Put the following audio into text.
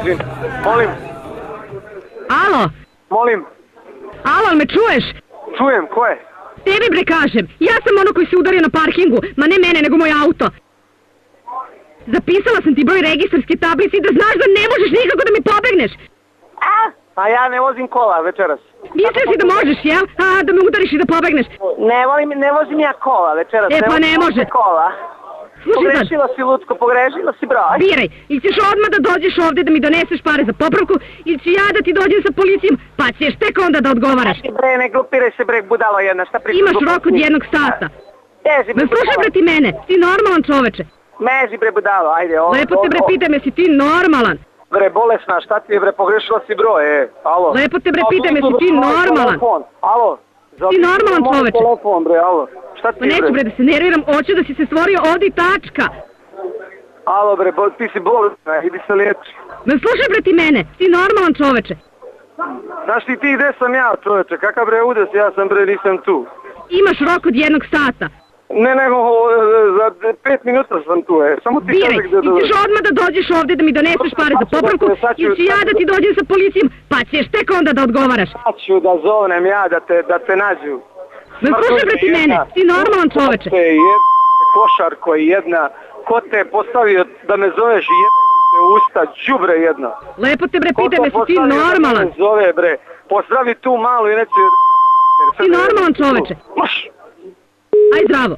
izvini. Molim. Alo? Molim. Alo, me čuješ? Čujem, ko je? Tebi bre kažem, ja sam ono koji se udario na parkingu, ma ne mene, nego moj auto. Zapisala sam ti broj registarske tablice i da znaš da ne možeš nikako da mi pobegneš. A ja ne vozim kola večeras. Mislio si da možeš, jel? Da me udariš i da pobegneš. Ne vozim ja kola večeras. E, pa ne može. Kola. Slušaj sad. Pogrešila si Lucko, pogrešila si broj. Biraj, ili ćeš odmah da dođeš ovde da mi doneseš pare za popravku, ili ću ja da ti dođem sa policijom, pa ćeš tek onda da odgovaraš. Bre, ne glupiraj se bre, budalo jedna, šta pričaš? Imaš rok od 1 sata. Mezi bre, Me slušaj bre ti mene, ti normalan čoveče. Mezi bre budalo, ajde. Lepo te bre pitam, jesi ti normalan? Bre, bolesna, šta ti je bre, pogrešila si broj, alo. Lepo te bre pitam, jesi ti normalan? Alo. Ti normalan čoveče. Telefon bre, alo. Šta ti Pa neću bre da se nerviram, hoću da si se stvorio ovdje i tačka. Alo bre, ti si bolesna, idi se liječi. Me slušaj bre ti mene, ti normalan čoveče. Znaš ti gde sam ja čoveče, kakav bre udes, ja sam bre, nisam tu. Imaš rok od 1 sata. Ne, nego za 5 minuta sam tu, samo ti Biraj, kaže gde ili ćeš odmah da dođeš ovde da mi doneseš pare za popravku, ili ću ja da ti dođem sa policijom, pa ćeš tek onda da odgovaraš. Ja ću da zovnem ja da te nađu. Me slušaj bre ti mene, ti normalan čoveče. Te jebem košarko i jedna, ko te je postavio da me zoveš jebem li te usta, đubre jedna. Lepo te bre pitam, jesi ti normalan? Ko te zove bre, pozdravi tu malu i neću jebem. Ti normalan čoveče. Aj zdravo.